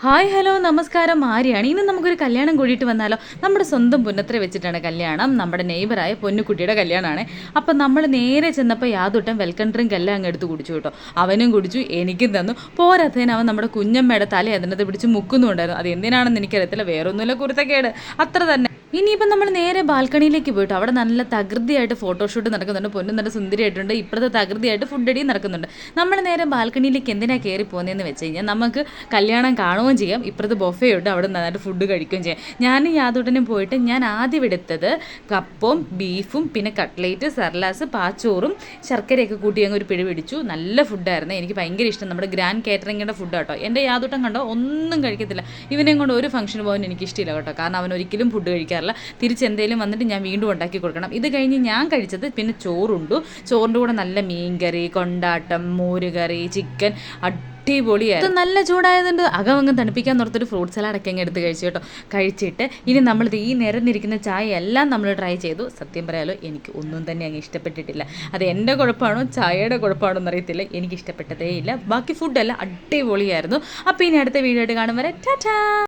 Hi hello നമസ്കാരം ആര്യാണ്. ഇന്ന് നമുക്കൊരു കല്യാണം കൂടിയിട്ട് വന്നാലോ? നമ്മുടെ സ്വന്തം പുന്നത്ര വെച്ചിട്ടാണ് കല്യാണം. നമ്മുടെ നെയ്ബറായ പൊന്നുകുട്ടിയുടെ കല്യാണമാണ്. അപ്പം നമ്മൾ നേരെ ചെന്നപ്പോൾ യാതൊട്ടം വെൽക്കം ഡ്രിങ്ക് എല്ലാം അങ്ങ് എടുത്ത് കുടിച്ചു കേട്ടോ. അവനും കുടിച്ചു, എനിക്കും തന്നു. പോരാത്തതിന് അവൻ നമ്മുടെ കുഞ്ഞമ്മയുടെ തല അതിനകത്ത് പിടിച്ച് മുക്കുന്നുണ്ടായിരുന്നു. അത് എന്തിനാണെന്ന് എനിക്കറിയത്തില്ല, വേറൊന്നുമില്ല, കുരുത്തക്കേട് അത്ര തന്നെ. ഇനിയിപ്പം നമ്മൾ നേരെ ബാൽക്കണിയിലേക്ക് പോയിട്ട് അവിടെ നല്ല തകൃതിയായിട്ട് ഫോട്ടോഷൂട്ട് നടക്കുന്നുണ്ട്. പൊന്നും നല്ല സുന്ദരിയായിട്ടുണ്ട്. ഇപ്പോഴത്തെ തകൃതിയായിട്ട് ഫുഡ് അടിയും നടക്കുന്നുണ്ട്. നമ്മൾ നേരെ ബാൽക്കണിയിലേക്ക് എന്തിനാണ് കയറി പോകുന്നതെന്ന് വെച്ച് കഴിഞ്ഞാൽ നമുക്ക് കല്യാണം കാണുകയും ചെയ്യാം, ഇപ്പുറത്ത് ബൊഫേ ഉണ്ട്, അവിടെ നന്നായിട്ട് ഫുഡ് കഴിക്കുകയും ചെയ്യാം. ഞാനും യാതൊട്ടനും പോയിട്ട് ഞാൻ ആദ്യം എടുത്തത് കപ്പും ബീഫും പിന്നെ കട്ട്ലേറ്റ്, സർലാസ്, പാച്ചോറും ശർക്കരയൊക്കെ കൂട്ടി അങ്ങ് ഒരു പിഴ പിടിച്ചു. നല്ല ഫുഡായിരുന്നു, എനിക്ക് ഭയങ്കര ഇഷ്ടം. നമ്മുടെ ഗ്രാൻഡ് കാറ്ററിങ്ങിൻ്റെ ഫുഡ് കേട്ടോ. എൻ്റെ യാതൊട്ടം കണ്ടോ ഒന്നും കഴിക്കത്തില്ല. ഇവനെയും കൊണ്ട് ഒരു ഫംഗ്ഷന് പോകാൻ എനിക്ക് ഇഷ്ടമില്ല കേട്ടോ, കാരണം അവൻ ഒരിക്കലും ഫുഡ് കഴിക്കാറില്ല. തിരിച്ചെന്തേലും വന്നിട്ട് ഞാൻ വീണ്ടും ഉണ്ടാക്കി കൊടുക്കണം. ഇത് കഴിഞ്ഞ് ഞാൻ കഴിച്ചത് പിന്നെ ചോറുണ്ടു. ചോറിൻ്റെ കൂടെ നല്ല മീൻകറി, കൊണ്ടാട്ടം, മോരുകറി, ചിക്കൻ, അടിപൊളിയായിരുന്നു. നല്ല ചൂടായതുകൊണ്ട് അകമങ്ങ് തണുപ്പിക്കാൻ നിർത്തിയൊരു ഫ്രൂട്ട് സലാഡൊക്കെ അങ്ങ് എടുത്ത് കഴിച്ചു കേട്ടോ. കഴിച്ചിട്ട് ഇനി നമ്മളിത് ഈ നിരന്നിരിക്കുന്ന ചായ എല്ലാം നമ്മൾ ട്രൈ ചെയ്തു. സത്യം പറയാലോ എനിക്ക് ഒന്നും തന്നെ അങ്ങ് ഇഷ്ടപ്പെട്ടിട്ടില്ല. അത് എൻ്റെ കുഴപ്പമാണോ ചായയുടെ കുഴപ്പമാണോ എന്നറിയത്തില്ല, എനിക്ക് ഇഷ്ടപ്പെട്ടതേ ഇല്ല. ബാക്കി ഫുഡെല്ലാം അടിപൊളിയായിരുന്നു. അപ്പോൾ ഇനി അടുത്ത വീഡിയോ ആയിട്ട് കാണും വരെ ടാറ്റാ.